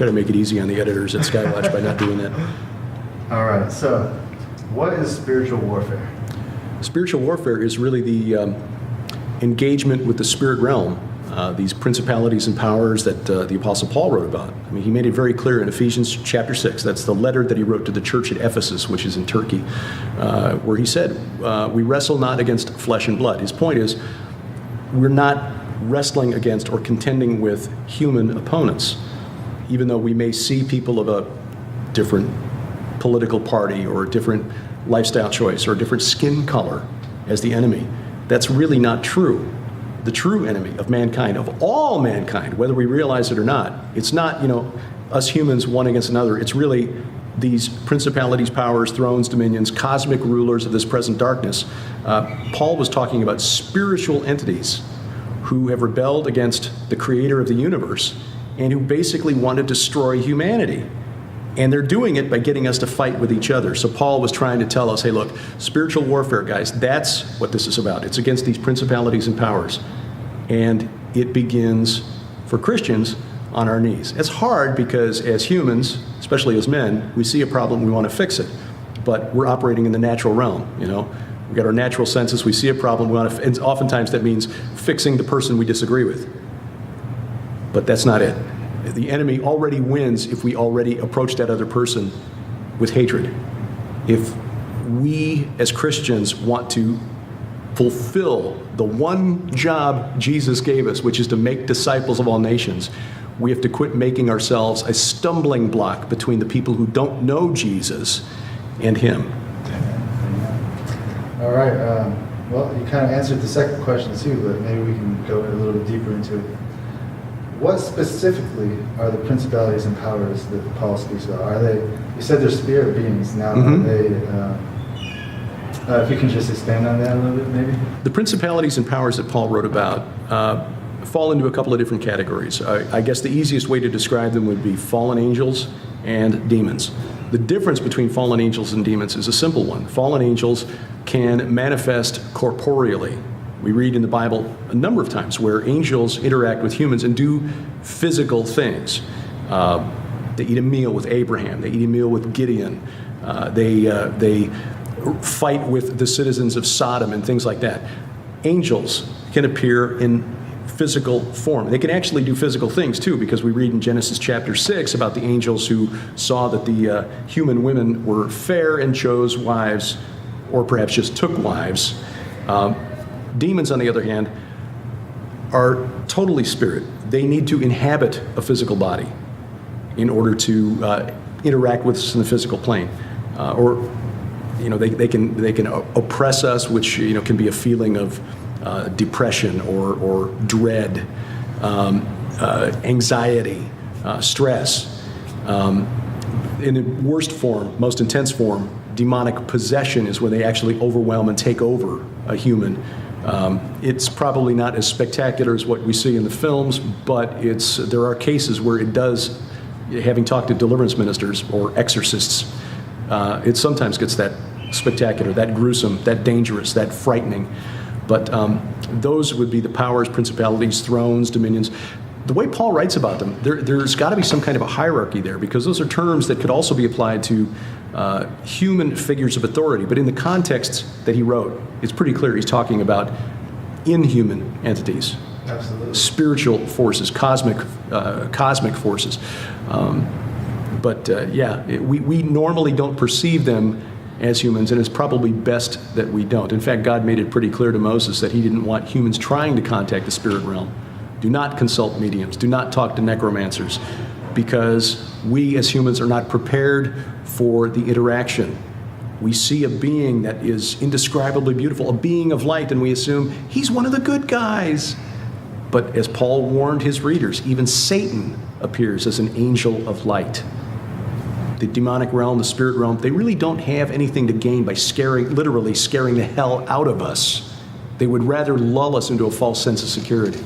try to make it easy on the editors at Skywatch by not doing that. All right, so what is spiritual warfare? Spiritual warfare is really the engagement with the spirit realm, these principalities and powers that the Apostle Paul wrote about. I mean, he made it very clear in Ephesians chapter 6. That's the letter that he wrote to the church at Ephesus, which is in Turkey, where he said, we wrestle not against flesh and blood. His point is, we're not wrestling against or contending with human opponents, even though we may see people of a different political party or a different lifestyle choice or a different skin color as the enemy. That's really not true. The true enemy of mankind, of all mankind, whether we realize it or not, it's not, us humans one against another. It's really these principalities, powers, thrones, dominions, cosmic rulers of this present darkness. Paul was talking about spiritual entities who have rebelled against the creator of the universe and who basically want to destroy humanity. And they're doing it by getting us to fight with each other. So Paul was trying to tell us, hey, look, spiritual warfare, guys, that's what this is about. It's against these principalities and powers. And it begins, for Christians, on our knees. It's hard because as humans, especially as men, we see a problem, we want to fix it. But we're operating in the natural realm, We've got our natural senses, we see a problem, we want to, and oftentimes that means fixing the person we disagree with. But that's not it. The enemy already wins if we already approach that other person with hatred. If we as Christians want to fulfill the one job Jesus gave us, which is to make disciples of all nations, we have to quit making ourselves a stumbling block between the people who don't know Jesus and him. All right. Well, you kind of answered the second question too, but maybe we can go a little bit deeper into it. What specifically are the principalities and powers that Paul speaks about? Are they? You said they're spirit beings. Now, are they? If you can just expand on that a little bit, maybe. The principalities and powers that Paul wrote about fall into a couple of different categories. I guess the easiest way to describe them would be fallen angels and demons. The difference between fallen angels and demons is a simple one. Fallen angels can manifest corporeally. We read in the Bible a number of times where angels interact with humans and do physical things. They eat a meal with Abraham. They eat a meal with Gideon. They fight with the citizens of Sodom and things like that. Angels can appear in physical form. They can actually do physical things too, because we read in Genesis chapter 6 about the angels who saw that the human women were fair and chose wives, or perhaps just took wives. Demons, on the other hand, are totally spirit. They need to inhabit a physical body in order to interact with us in the physical plane. They can oppress us, which can be a feeling of depression or dread, anxiety, stress. In the worst form, most intense form, demonic possession is when they actually overwhelm and take over a human. It's probably not as spectacular as what we see in the films, but there are cases where it does, having talked to deliverance ministers or exorcists, it sometimes gets that spectacular, that gruesome, that dangerous, that frightening. But those would be the powers, principalities, thrones, dominions. The way Paul writes about them, there's got to be some kind of a hierarchy there, because those are terms that could also be applied to human figures of authority. But in the context that he wrote, it's pretty clear he's talking about inhuman entities. Absolutely. Spiritual forces, cosmic forces. We normally don't perceive them as humans, and it's probably best that we don't. In fact, God made it pretty clear to Moses that he didn't want humans trying to contact the spirit realm. Do not consult mediums. Do not talk to necromancers, because we as humans are not prepared for the interaction. We see a being that is indescribably beautiful, a being of light, and we assume he's one of the good guys. But as Paul warned his readers, even Satan appears as an angel of light. The demonic realm, the spirit realm, they really don't have anything to gain by literally scaring the hell out of us. They would rather lull us into a false sense of security.